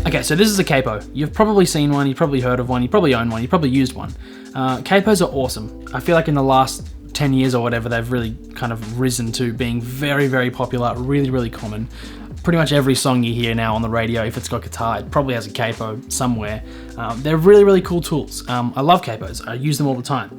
Okay, so this is a capo. You've probably seen one, you've probably heard of one, you probably own one, you probably used one. Capos are awesome. I feel like in the last 10 years or whatever, they've really kind of risen to being very, very popular, really, really common. Pretty much every song you hear now on the radio, if it's got guitar, it probably has a capo somewhere. They're really, really cool tools. I love capos. I use them all the time.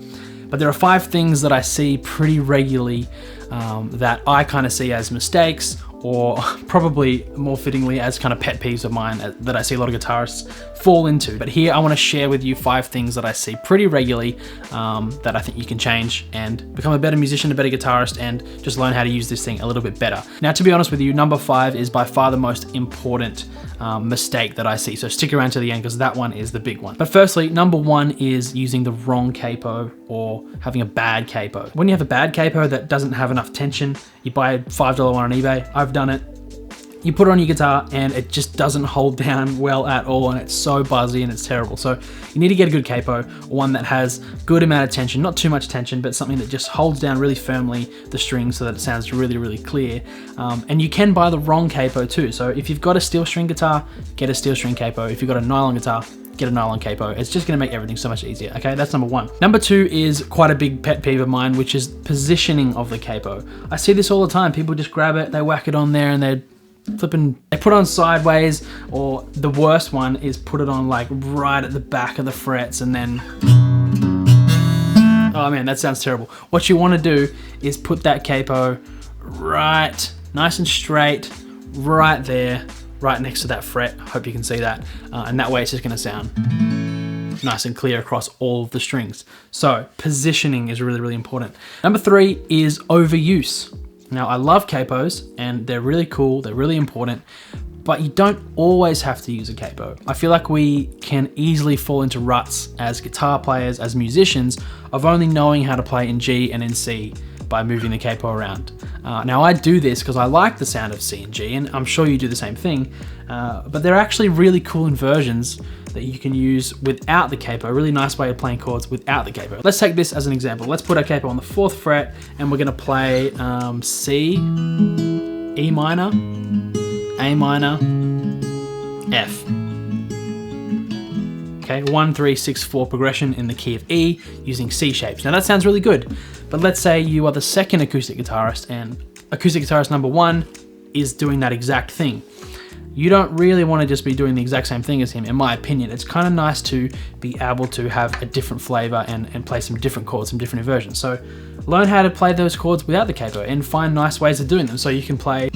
But there are 5 things that I see pretty regularly that I kind of see as mistakes, or probably more fittingly as kind of pet peeves of mine that I see a lot of guitarists fall into. But here I want to share with you 5 things that I see pretty regularly that I think you can change and become a better musician, a better guitarist, and just learn how to use this thing a little bit better. Now, to be honest with you, number 5 is by far the most important mistake that I see. So stick around to the end because that one is the big one. But firstly, number 1 is using the wrong capo or having a bad capo. When you have a bad capo that doesn't have enough tension, you buy a $5 one on eBay. I've done it. You put it on your guitar and it just doesn't hold down well at all, and it's so buzzy and it's terrible. So you need to get a good capo, one that has good amount of tension, not too much tension, but something that just holds down really firmly the strings so that it sounds really, really clear. And you can buy the wrong capo too. So if you've got a steel string guitar, get a steel string capo. If you've got a nylon guitar, get a nylon capo. It's just gonna make everything so much easier, okay? That's number 1. Number 2 is quite a big pet peeve of mine, which is positioning of the capo. I see this all the time. People just grab it, they whack it on there, and they put it on sideways, or the worst one is put it on like right at the back of the frets, and then, oh man, that sounds terrible. What you wanna do is put that capo right, nice and straight, right there, right next to that fret. Hope you can see that. And that way it's just gonna sound nice and clear across all of the strings. So positioning is really, really important. Number 3 is overuse. Now, I love capos and they're really cool, they're really important, but you don't always have to use a capo. I feel like we can easily fall into ruts as guitar players, as musicians, of only knowing how to play in G and in C by moving the capo around. Now, I do this because I like the sound of C and G, and I'm sure you do the same thing, but there are actually really cool inversions that you can use without the capo, a really nice way of playing chords without the capo. Let's take this as an example. Let's put our capo on the 4th fret, and we're gonna play C, E minor, A minor, F. Okay, 1, 3, 6, 4 progression in the key of E using C shapes. Now that sounds really good, but let's say you are the second acoustic guitarist and acoustic guitarist number 1 is doing that exact thing. You don't really want to just be doing the exact same thing as him, in my opinion. It's kind of nice to be able to have a different flavor and play some different chords, some different inversions. So learn how to play those chords without the capo and find nice ways of doing them. So you can play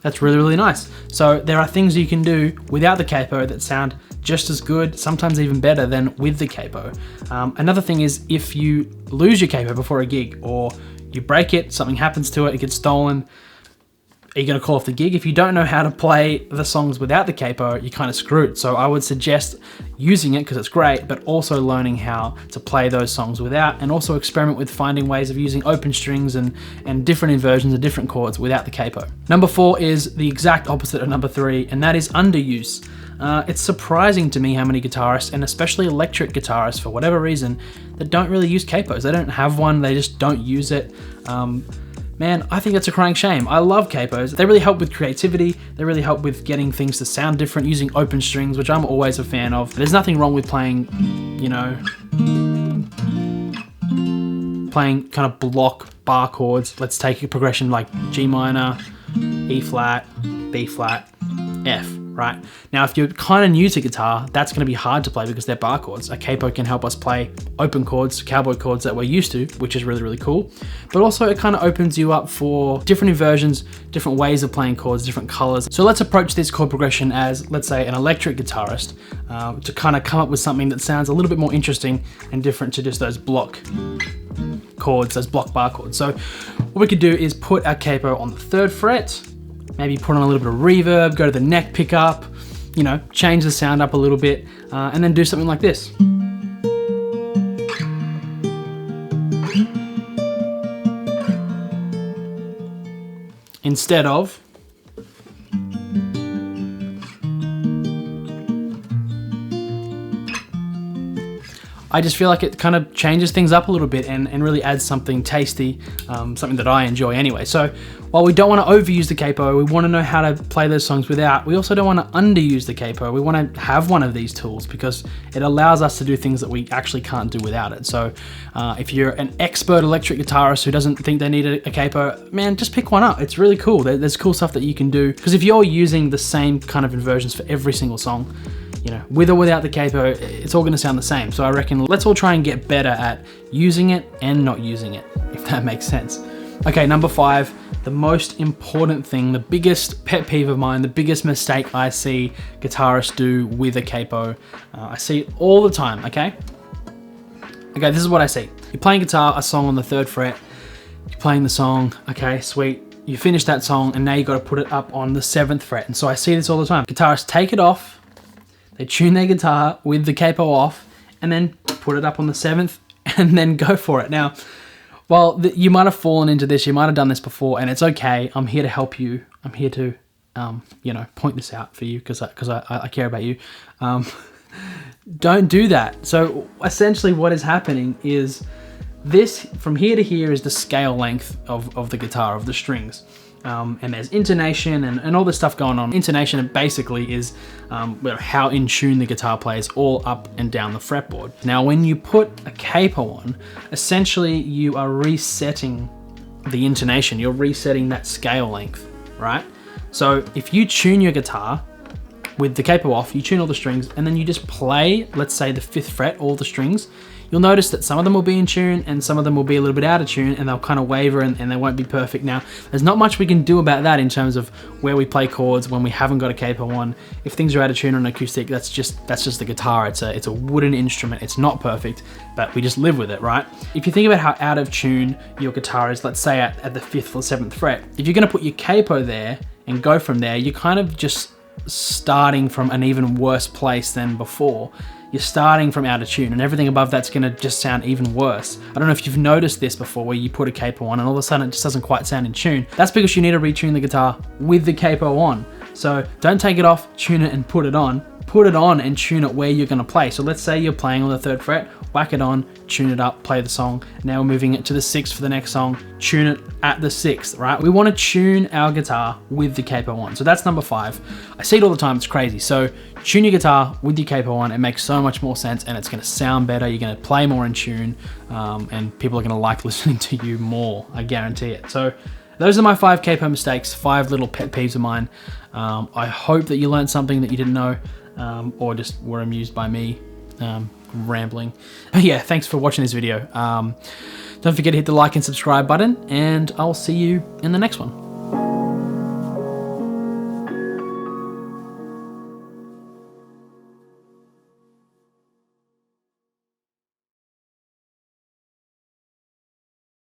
that's really, really nice. So there are things you can do without the capo that sound just as good, sometimes even better than with the capo. Another thing is if you lose your capo before a gig, or you break it, something happens to it, it gets stolen, are you gonna call off the gig? If you don't know how to play the songs without the capo, you're kind of screwed. So I would suggest using it because it's great, but also learning how to play those songs without, and also experiment with finding ways of using open strings and different inversions of different chords without the capo. Number 4 is the exact opposite of number 3, and that is underuse. It's surprising to me how many guitarists, and especially electric guitarists for whatever reason, that don't really use capos. They don't have one, they just don't use it. Man, I think that's a crying shame. I love capos. They really help with creativity. They really help with getting things to sound different, using open strings, which I'm always a fan of. There's nothing wrong with playing, you know, playing kind of block bar chords. Let's take a progression like G minor, E flat, B flat, F. Right? Now, if you're kind of new to guitar, that's going to be hard to play because they're bar chords. A capo can help us play open chords, cowboy chords that we're used to, which is really, really cool. But also it kind of opens you up for different inversions, different ways of playing chords, different colors. So let's approach this chord progression as, let's say, an electric guitarist to kind of come up with something that sounds a little bit more interesting and different to just those block chords, those block bar chords. So what we could do is put our capo on the 3rd fret, maybe put on a little bit of reverb, go to the neck pickup, you know, change the sound up a little bit, and then do something like this. Instead of I just feel like it kind of changes things up a little bit and really adds something tasty, something that I enjoy anyway. So while we don't want to overuse the capo, we want to know how to play those songs without, we also don't want to underuse the capo. We want to have one of these tools because it allows us to do things that we actually can't do without it. So if you're an expert electric guitarist who doesn't think they need a capo, man, just pick one up. It's really cool. There's cool stuff that you can do, because if you're using the same kind of inversions for every single song, you know, with or without the capo, it's all gonna sound the same. So I reckon let's all try and get better at using it and not using it, if that makes sense. Okay, number 5, the most important thing, the biggest pet peeve of mine, the biggest mistake I see guitarists do with a capo. I see it all the time, okay? Okay, this is what I see. You're playing guitar, a song on the 3rd fret, you're playing the song, okay, sweet. You finish that song and now you gotta put it up on the 7th fret. And so I see this all the time. Guitarists take it off, they tune their guitar with the capo off, and then put it up on the 7th and then go for it. Now, well, you might have fallen into this, you might have done this before, and it's okay. I'm here to help you. I'm here to, you know, point this out for you because I care about you. Don't do that. So essentially what is happening is this, from here to here, is the scale length of the guitar, of the strings. And there's intonation and all this stuff going on. Intonation basically is how in tune the guitar plays all up and down the fretboard. Now, when you put a capo on, essentially you are resetting the intonation. You're resetting that scale length, right? So if you tune your guitar with the capo off, you tune all the strings, and then you just play, let's say the 5th fret, all the strings, you'll notice that some of them will be in tune and some of them will be a little bit out of tune, and they'll kind of waver and they won't be perfect. Now, there's not much we can do about that in terms of where we play chords when we haven't got a capo on. If things are out of tune on an acoustic, that's just the guitar. It's a wooden instrument. It's not perfect, but we just live with it, right? If you think about how out of tune your guitar is, let's say at the 5th or 7th fret, if you're gonna put your capo there and go from there, you're kind of just starting from an even worse place than before. You're starting from out of tune, and everything above that's gonna just sound even worse. I don't know if you've noticed this before, where you put a capo on and all of a sudden it just doesn't quite sound in tune. That's because you need to retune the guitar with the capo on. So don't take it off, tune it and put it on. Put it on and tune it where you're gonna play. So let's say you're playing on the 3rd fret, whack it on, tune it up, play the song. Now we're moving it to the 6th for the next song, tune it at the 6th, right? We wanna tune our guitar with the capo on. So that's number 5. I see it all the time, it's crazy. So tune your guitar with your capo on, it makes so much more sense and it's gonna sound better, you're gonna play more in tune, and people are gonna like listening to you more, I guarantee it. So those are my 5 capo mistakes, 5 little pet peeves of mine. I hope that you learned something that you didn't know, or just were amused by me rambling. But yeah, thanks for watching this video. Don't forget to hit the like and subscribe button, and I'll see you in the next one.